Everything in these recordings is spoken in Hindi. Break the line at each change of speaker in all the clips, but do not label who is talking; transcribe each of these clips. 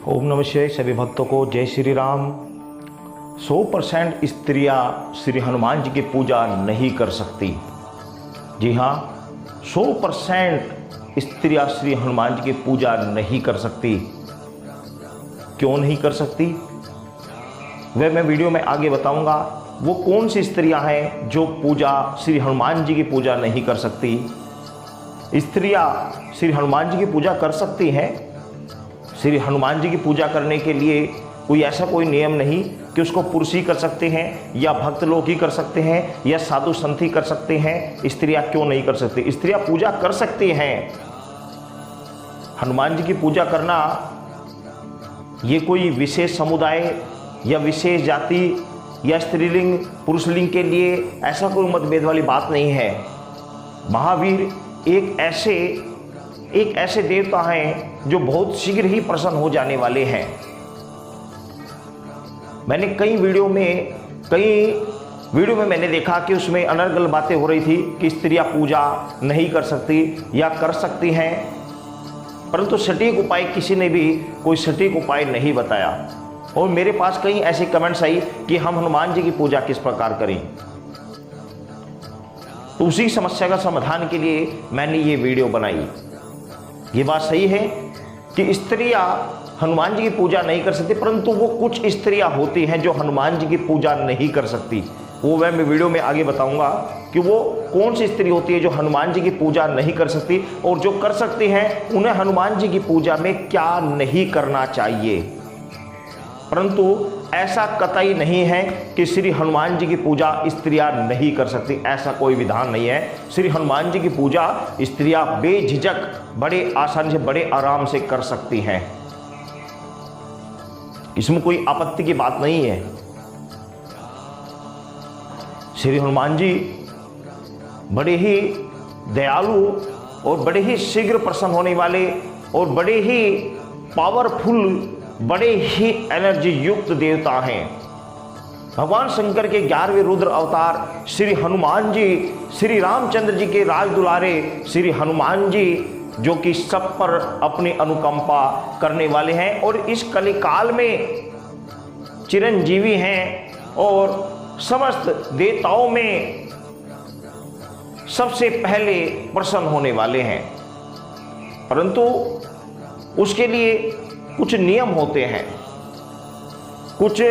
ओम नमः शिवाय। सभी भक्तों को जय श्री राम। 100% स्त्रियां श्री हनुमान जी की पूजा नहीं कर सकती। जी हाँ, 100% स्त्रियां श्री हनुमान जी की पूजा नहीं कर सकती। क्यों नहीं कर सकती वह मैं वीडियो में आगे बताऊंगा। वो कौन सी स्त्रियां हैं जो पूजा श्री हनुमान जी की पूजा नहीं कर सकती। स्त्रियां श्री हनुमान जी की पूजा कर सकती हैं। श्री हनुमान जी की पूजा करने के लिए कोई नियम नहीं कि उसको पुरुष ही कर सकते हैं या भक्त लोग ही कर सकते हैं या साधु संत ही कर सकते हैं। स्त्रियां क्यों नहीं कर सकती? स्त्रियां पूजा कर सकती हैं। हनुमान जी की पूजा करना ये कोई विशेष समुदाय या विशेष जाति या स्त्रीलिंग पुरुषलिंग के लिए ऐसा कोई मतभेद वाली बात नहीं है। महावीर एक ऐसे देवता हैं जो बहुत शीघ्र ही प्रसन्न हो जाने वाले हैं। मैंने कई वीडियो में मैंने देखा कि उसमें अनर्गल बातें हो रही थी कि स्त्रियां पूजा नहीं कर सकती या कर सकती हैं, परंतु सटीक उपाय किसी ने भी कोई सटीक उपाय नहीं बताया। और मेरे पास कई ऐसे कमेंट्स आई कि हम हनुमान जी की पूजा किस प्रकार करें। तो उसी समस्या का समाधान के लिए मैंने ये वीडियो बनाई। ये बात सही है कि स्त्रियां हनुमान जी की पूजा नहीं कर सकती, परंतु वो कुछ स्त्रियां होती हैं जो हनुमान जी की पूजा नहीं कर सकती। वो मैं वीडियो में आगे बताऊंगा कि वो कौन सी स्त्री होती है जो हनुमान जी की पूजा नहीं कर सकती, और जो कर सकती हैं उन्हें हनुमान जी की पूजा में क्या नहीं करना चाहिए। परंतु ऐसा कतई नहीं है कि श्री हनुमान जी की पूजा स्त्रियां नहीं कर सकती। ऐसा कोई विधान नहीं है। श्री हनुमान जी की पूजा स्त्रियां बेझिझक बड़े आसानी से बड़े आराम से कर सकती हैं। इसमें कोई आपत्ति की बात नहीं है। श्री हनुमान जी बड़े ही दयालु और बड़े ही शीघ्र प्रसन्न होने वाले और बड़े ही पावरफुल, बड़े ही एनर्जी युक्त देवता हैं। भगवान शंकर के 11वें रुद्र अवतार श्री हनुमान जी, श्री रामचंद्र जी के राज दुलारे श्री हनुमान जी, जो कि सब पर अपनी अनुकंपा करने वाले हैं और इस कलिकाल में चिरंजीवी हैं और समस्त देवताओं में सबसे पहले प्रसन्न होने वाले हैं। परंतु उसके लिए कुछ नियम होते हैं, कुछ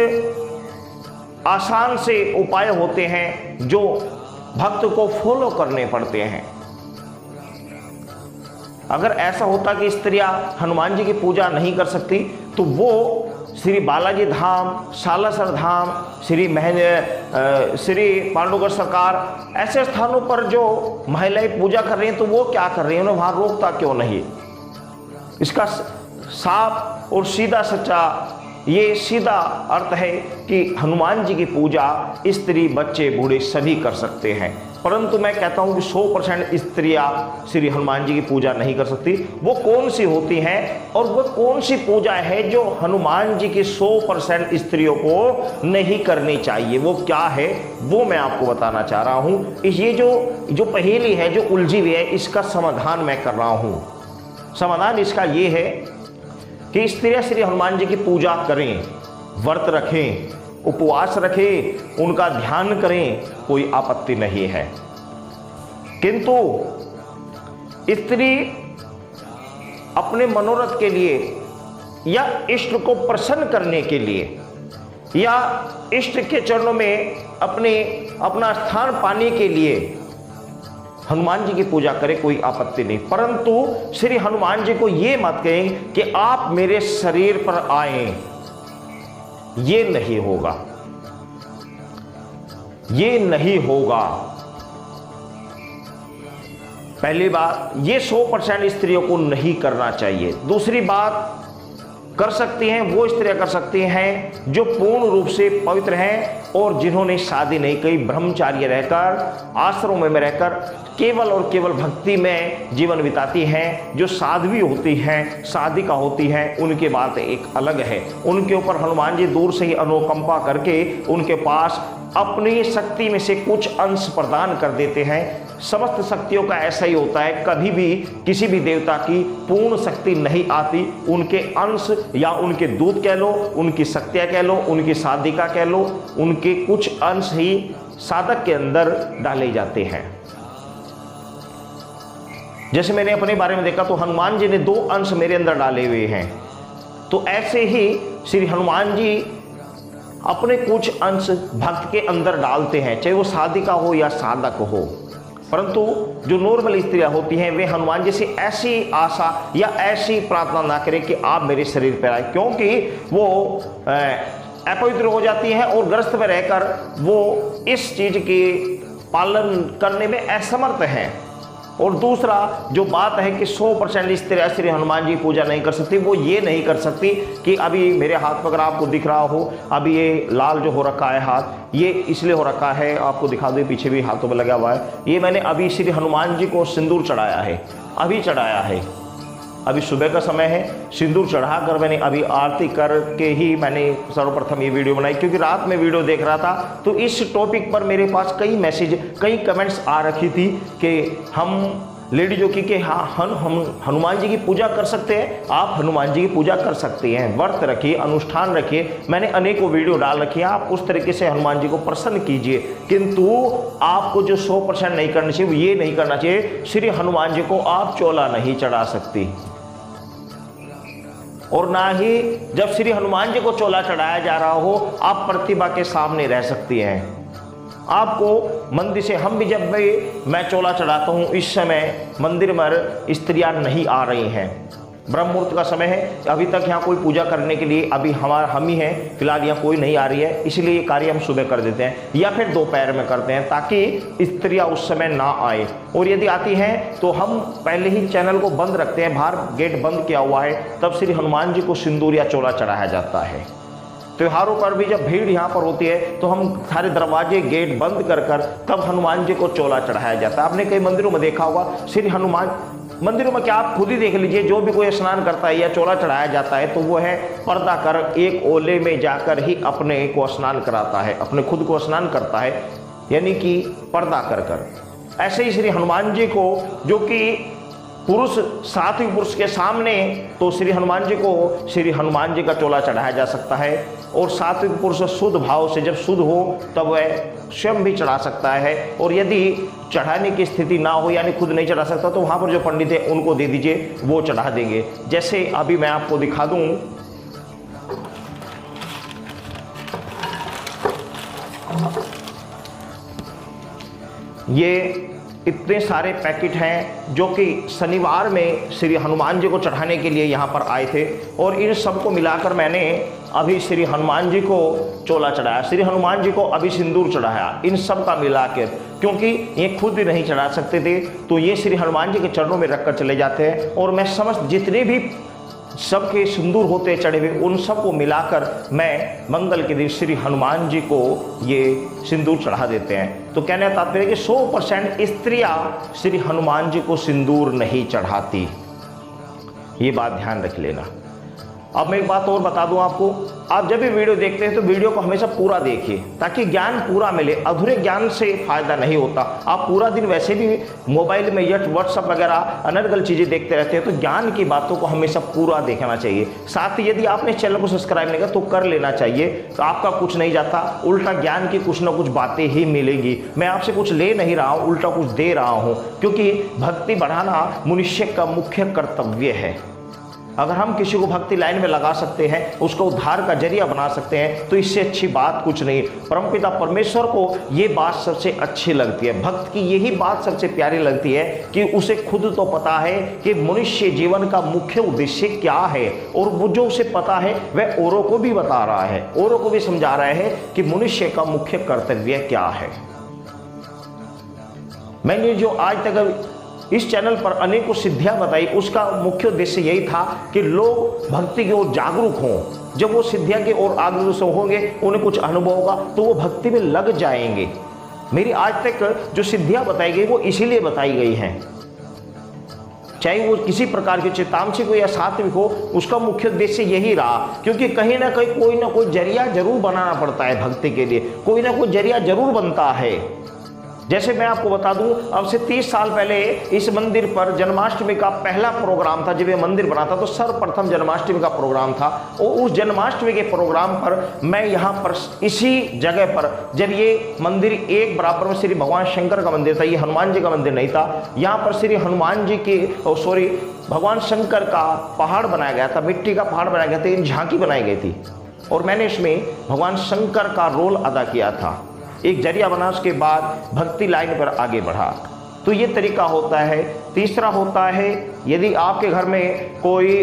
आसान से उपाय होते हैं जो भक्त को फॉलो करने पड़ते हैं। अगर ऐसा होता कि स्त्रियां हनुमान जी की पूजा नहीं कर सकती तो वो श्री बालाजी धाम, सालासर धाम, श्री पांडुगढ़ सरकार ऐसे स्थानों पर जो महिलाएं पूजा कर रही हैं तो वो क्या कर रही हैं, उन्हें वहां रोकता क्यों नहीं? इसका साफ और सीधा सच्चा ये सीधा अर्थ है कि हनुमान जी की पूजा स्त्री, बच्चे, बूढ़े सभी कर सकते हैं। परंतु मैं कहता हूं कि 100% स्त्रियां श्री हनुमान जी की पूजा नहीं कर सकती। वो कौन सी होती हैं और वो कौन सी पूजा है जो हनुमान जी की 100% स्त्रियों को नहीं करनी चाहिए? वो क्या है वो मैं आपको बताना चाह रहा हूं। ये जो पहेली है, जो उलझी हुई है, इसका समाधान मैं कर रहा हूं। समाधान इसका ये है कि स्त्रियां श्री हनुमान जी की पूजा करें, व्रत रखें, उपवास रखें, उनका ध्यान करें, कोई आपत्ति नहीं है। किंतु स्त्री अपने मनोरथ के लिए या इष्ट को प्रसन्न करने के लिए या इष्ट के चरणों में अपना स्थान पाने के लिए हनुमान जी की पूजा करें, कोई आपत्ति नहीं। परंतु श्री हनुमान जी को ये मत कहें कि आप मेरे शरीर पर आए, ये नहीं होगा, ये नहीं होगा। पहली बात, ये 100% स्त्रियों को नहीं करना चाहिए। दूसरी बात, कर सकती हैं वो स्त्रियां कर सकती हैं जो पूर्ण रूप से पवित्र हैं और जिन्होंने शादी नहीं की, ब्रह्मचार्य रहकर, आश्रम में रहकर केवल और केवल भक्ति में जीवन बिताती हैं, जो साध्वी होती हैं, साधिका होती हैं, उनकी बात एक अलग है। उनके ऊपर हनुमान जी दूर से ही अनुकंपा करके उनके पास अपनी शक्ति में से कुछ अंश प्रदान कर देते हैं। समस्त शक्तियों का ऐसा ही होता है, कभी भी किसी भी देवता की पूर्ण शक्ति शक्ति नहीं आती, उनके अंश या उनके दूत कह लो, उनकी शक्तियाँ कह लो, उनकी साधिका कह लो, उनके कुछ अंश ही साधक के अंदर डाले जाते हैं। जैसे मैंने अपने बारे में देखा तो हनुमान जी ने 2 अंश मेरे अंदर डाले हुए हैं, तो ऐसे ही श्री हनुमान जी अपने कुछ अंश भक्त के अंदर डालते हैं, चाहे वो साधिका हो या साधक हो। परंतु जो नॉर्मल स्त्रियां होती हैं वे हनुमान जी से ऐसी आशा या ऐसी प्रार्थना ना करें कि आप मेरे शरीर पर आए, क्योंकि वो अपवित्र हो जाती हैं और ग्रस्त में रहकर वो इस चीज के पालन करने में असमर्थ हैं। और दूसरा जो बात है कि 100% स्त्रियां श्री हनुमान जी पूजा नहीं कर सकती, वो ये नहीं कर सकती कि अभी मेरे हाथ पर अगर आपको दिख रहा हो, अभी ये लाल जो हो रखा है हाथ, ये इसलिए हो रखा है, आपको दिखा दो पीछे भी हाथों पे लगा हुआ है, ये मैंने अभी श्री हनुमान जी को सिंदूर चढ़ाया है, अभी चढ़ाया है, अभी सुबह का समय है, सिंदूर चढ़ाकर मैंने अभी आरती करके ही मैंने सर्वप्रथम ये वीडियो बनाई, क्योंकि रात में वीडियो देख रहा था तो इस टॉपिक पर मेरे पास कई मैसेज, कई कमेंट्स आ रखी थी कि हम लेडीजों की हाँ हम हनुमान जी की पूजा कर सकते हैं। आप हनुमान जी की पूजा कर सकते हैं, व्रत रखिए, अनुष्ठान रखिए, मैंने अनेकों वीडियो डाल रखी है, आप उस तरीके से हनुमान जी को प्रसन्न कीजिए। किंतु आपको जो 100% नहीं करना चाहिए वो ये नहीं करना चाहिए, श्री हनुमान जी को आप चोला नहीं चढ़ा सकती, और ना ही जब श्री हनुमान जी को चोला चढ़ाया जा रहा हो आप प्रतिभा के सामने रह सकती हैं। आपको मंदिर से, हम भी जब भी मैं चोला चढ़ाता हूँ इस समय मंदिर में स्त्रियां नहीं आ रही हैं, ब्रह्म मुहूर्त का समय है, अभी तक यहाँ कोई पूजा करने के लिए अभी हम ही हैं, फिलहाल यहाँ कोई नहीं आ रही है, इसलिए ये कार्य हम सुबह कर देते हैं या फिर दोपहर में करते हैं ताकि स्त्रियाँ उस समय ना आए। और यदि आती हैं तो हम पहले ही चैनल को बंद रखते हैं, बाहर गेट बंद किया हुआ है, तब श्री हनुमान जी को सिंदूर या चोला चढ़ाया जाता है। त्योहारों पर भी जब भीड़ यहाँ पर होती है तो हम सारे दरवाजे गेट बंद कर तब हनुमान जी को चोला चढ़ाया जाता है। आपने कई मंदिरों में देखा होगा, श्री हनुमान मंदिरों में क्या आप खुद ही देख लीजिए, जो भी कोई स्नान करता है या चोला चढ़ाया जाता है तो वो है पर्दा कर एक ओले में जाकर ही अपने को स्नान कराता है, अपने खुद को स्नान करता है, यानी कि पर्दा कर। ऐसे ही श्री हनुमान जी को, जो कि पुरुष सात्विक पुरुष के सामने, तो श्री हनुमान जी को श्री हनुमान जी का चोला चढ़ाया जा सकता है। और सात्विक पुरुष शुद्ध भाव से जब शुद्ध हो तब वह स्वयं भी चढ़ा सकता है, और यदि चढ़ाने की स्थिति ना हो यानी खुद नहीं चढ़ा सकता तो वहाँ पर जो पंडित है उनको दे दीजिए, वो चढ़ा देंगे। जैसे अभी मैं आपको दिखा दूँ, ये इतने सारे पैकेट हैं जो कि शनिवार में श्री हनुमान जी को चढ़ाने के लिए यहाँ पर आए थे, और इन सबको मिलाकर मैंने अभी श्री हनुमान जी को चोला चढ़ाया, श्री हनुमान जी को अभी सिंदूर चढ़ाया, इन सब का मिलाकर, क्योंकि ये खुद भी नहीं चढ़ा सकते थे तो ये श्री हनुमान जी के चरणों में रखकर चले जाते हैं। और मैं समस्त जितने भी सबके सिंदूर होते चढ़े हुए उन सबको मिलाकर मैं मंगल के दिन श्री हनुमान जी को ये सिंदूर चढ़ा देते हैं। तो कहने का तात्पर्य कि 100% स्त्रियां श्री हनुमान जी को सिंदूर नहीं चढ़ाती, ये बात ध्यान रख लेना। अब मैं एक बात और बता दूं आपको, आप जब भी वीडियो देखते हैं तो वीडियो को हमेशा पूरा देखिए ताकि ज्ञान पूरा मिले, अधूरे ज्ञान से फायदा नहीं होता। आप पूरा दिन वैसे भी मोबाइल में या व्हाट्सएप वगैरह अनर्गल चीज़ें देखते रहते हैं, तो ज्ञान की बातों को हमेशा पूरा देखना चाहिए। साथ ही यदि आपने चैनल को सब्सक्राइब नहीं किया तो कर लेना चाहिए, तो आपका कुछ नहीं जाता, उल्टा ज्ञान की कुछ ना कुछ बातें ही मिलेंगी। मैं आपसे कुछ ले नहीं रहा हूँ, उल्टा कुछ दे रहा हूँ, क्योंकि भक्ति बढ़ाना मनुष्य का मुख्य कर्तव्य है। अगर हम किसी को भक्ति लाइन में लगा सकते हैं, उसको उद्धार का जरिया बना सकते हैं, तो इससे अच्छी बात कुछ नहीं। परमपिता परमेश्वर को ये बात सबसे अच्छी लगती है, भक्त की यही बात सबसे प्यारी लगती है कि उसे खुद तो पता है कि मनुष्य जीवन का मुख्य उद्देश्य क्या है, और वो जो उसे पता है वह औरों को भी बता रहा है, औरों को भी समझा रहा है कि मनुष्य का मुख्य कर्तव्य क्या है। मैंने जो आज तक इस चैनल पर अनेकों सिद्धियां बताई, उसका मुख्य उद्देश्य यही था कि लोग भक्ति की ओर जागरूक हों। जब वो सिद्धियां की ओर आगरूक होंगे, उन्हें कुछ अनुभव होगा तो वो भक्ति में लग जाएंगे। मेरी आज तक जो सिद्धियां बताई गई वो इसीलिए बताई गई हैं, चाहे वो किसी प्रकार के चितांशिक हो या सात्विक हो, उसका मुख्य उद्देश्य यही रहा। क्योंकि कहीं ना कहीं कोई ना कोई जरिया जरूर बनाना पड़ता है भक्ति के लिए, कोई ना कोई जरिया जरूर बनता है। जैसे मैं आपको बता दूं, अब से 30 साल पहले इस मंदिर पर जन्माष्टमी का पहला प्रोग्राम था। जब ये मंदिर बना था तो सर्वप्रथम जन्माष्टमी का प्रोग्राम था, और उस जन्माष्टमी के प्रोग्राम पर मैं यहाँ पर इसी जगह पर, जब ये मंदिर एक बराबर में श्री भगवान शंकर का मंदिर था, ये हनुमान जी का मंदिर नहीं था, यहाँ पर श्री हनुमान जी की भगवान शंकर का पहाड़ बनाया गया था, मिट्टी का पहाड़ बनाया गया था, इन झांकी बनाई गई थी, और मैंने इसमें भगवान शंकर का रोल अदा किया था। एक जरिया बना, उसके बाद भक्ति लाइन पर आगे बढ़ा। तो ये तरीका होता है। तीसरा होता है, यदि आपके घर में कोई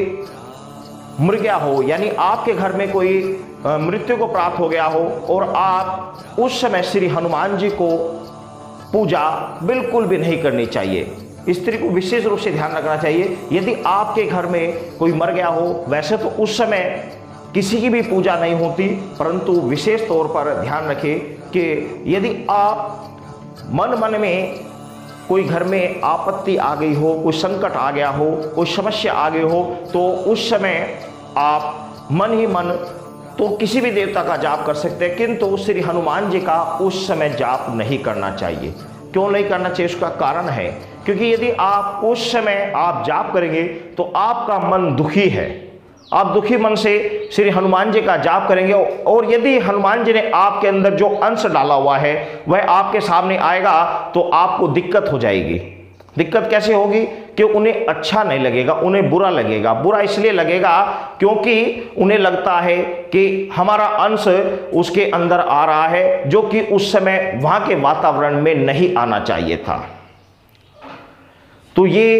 मर गया हो, यानी आपके घर में कोई मृत्यु को प्राप्त हो गया हो, और आप उस समय श्री हनुमान जी को पूजा बिल्कुल भी नहीं करनी चाहिए। स्त्री को विशेष रूप से ध्यान रखना चाहिए। यदि आपके घर में कोई मर गया हो, वैसे तो उस समय किसी की भी पूजा नहीं होती, परंतु विशेष तौर पर ध्यान रखें कि यदि आप मन में कोई घर में आपत्ति आ गई हो, कोई संकट आ गया हो, कोई समस्या आ गई हो, तो उस समय आप मन ही मन तो किसी भी देवता का जाप कर सकते हैं, किंतु श्री हनुमान जी का उस समय जाप नहीं करना चाहिए। क्यों नहीं करना चाहिए? उसका कारण है, क्योंकि यदि आप उस समय आप जाप करेंगे तो आपका मन दुखी है, आप दुखी मन से श्री हनुमान जी का जाप करेंगे, और यदि हनुमान जी ने आपके अंदर जो अंश डाला हुआ है वह आपके सामने आएगा तो आपको दिक्कत हो जाएगी। दिक्कत कैसे होगी? कि उन्हें अच्छा नहीं लगेगा, उन्हें बुरा लगेगा। बुरा इसलिए लगेगा क्योंकि उन्हें लगता है कि हमारा अंश उसके अंदर आ रहा है, जो कि उस समय वहां के वातावरण में नहीं आना चाहिए था। तो ये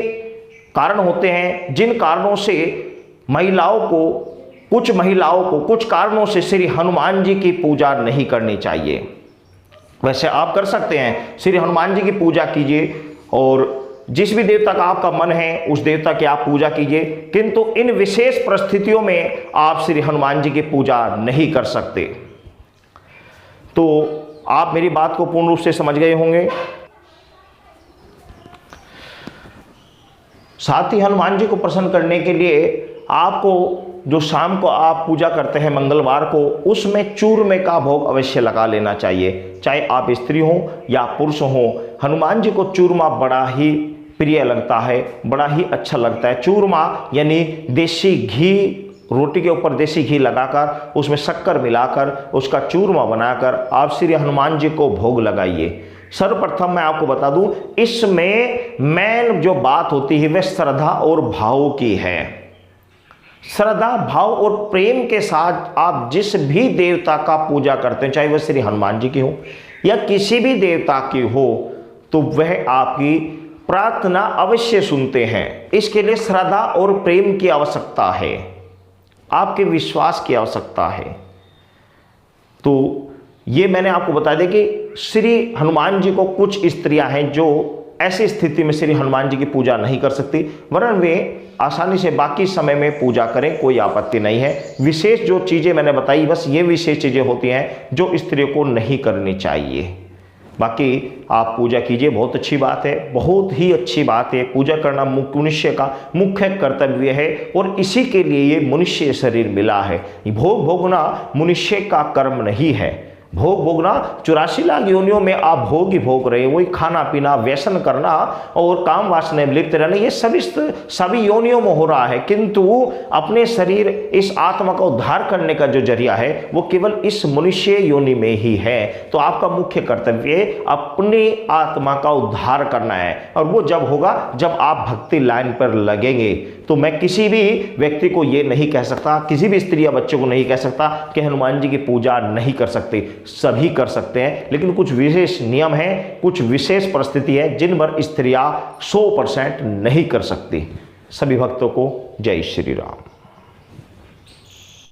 कारण होते हैं जिन कारणों से कुछ महिलाओं को कुछ कारणों से श्री हनुमान जी की पूजा नहीं करनी चाहिए। वैसे आप कर सकते हैं, श्री हनुमान जी की पूजा कीजिए, और जिस भी देवता का आपका मन है उस देवता की आप पूजा कीजिए, किंतु इन विशेष परिस्थितियों में आप श्री हनुमान जी की पूजा नहीं कर सकते। तो आप मेरी बात को पूर्ण रूप से समझ गए होंगे। साथ ही हनुमान जी को प्रसन्न करने के लिए आपको जो शाम को आप पूजा करते हैं मंगलवार को, उसमें चूरमे का भोग अवश्य लगा लेना चाहिए। चाहे आप स्त्री हो या पुरुष हो, हनुमान जी को चूरमा बड़ा ही प्रिय लगता है, बड़ा ही अच्छा लगता है। चूरमा यानी देसी घी, रोटी के ऊपर देसी घी लगाकर उसमें शक्कर मिलाकर उसका चूरमा बनाकर आप श्री हनुमान जी को भोग लगाइए। सर्वप्रथम मैं आपको बता दूं, इसमें मेन जो बात होती है वह श्रद्धा और भाव की है। श्रद्धा भाव और प्रेम के साथ आप जिस भी देवता का पूजा करते हैं, चाहे वह श्री हनुमान जी की हो या किसी भी देवता की हो, तो वह आपकी प्रार्थना अवश्य सुनते हैं। इसके लिए श्रद्धा और प्रेम की आवश्यकता है, आपके विश्वास की आवश्यकता है। तो ये मैंने आपको बता दिया कि श्री हनुमान जी को कुछ स्त्रियां हैं जो ऐसी स्थिति में श्री हनुमान जी की पूजा नहीं कर सकती, वरन वे आसानी से बाकी समय में पूजा करें, कोई आपत्ति नहीं है। विशेष जो चीज़ें मैंने बताई, बस ये विशेष चीज़ें होती हैं जो स्त्रियों को नहीं करनी चाहिए। बाकी आप पूजा कीजिए, बहुत अच्छी बात है, बहुत ही अच्छी बात है। पूजा करना मनुष्य का मुख्य कर्तव्य है, और इसी के लिए ये मनुष्य शरीर मिला है। भोग भोगना मनुष्य का कर्म नहीं है। भोग भोगना 84 लाख योनियों में आप भोग ही भोग रहे हैं, वही खाना पीना, व्यसन करना और काम वासना में लिप्त रहना, ये सभी योनियों में हो रहा है। किंतु अपने शरीर, इस आत्मा का उद्धार करने का जो जरिया है वो केवल इस मनुष्य योनि में ही है। तो आपका मुख्य कर्तव्य अपनी आत्मा का उद्धार करना है, और वो जब होगा जब आप भक्ति लाइन पर लगेंगे। तो मैं किसी भी व्यक्ति को ये नहीं कह सकता, किसी भी स्त्री या बच्चे को नहीं कह सकता कि हनुमान जी की पूजा नहीं कर सकते, सभी कर सकते हैं। लेकिन कुछ विशेष नियम हैं, कुछ विशेष परिस्थिति है जिन पर स्त्रियां 100% नहीं कर सकती। सभी भक्तों को जय श्री राम।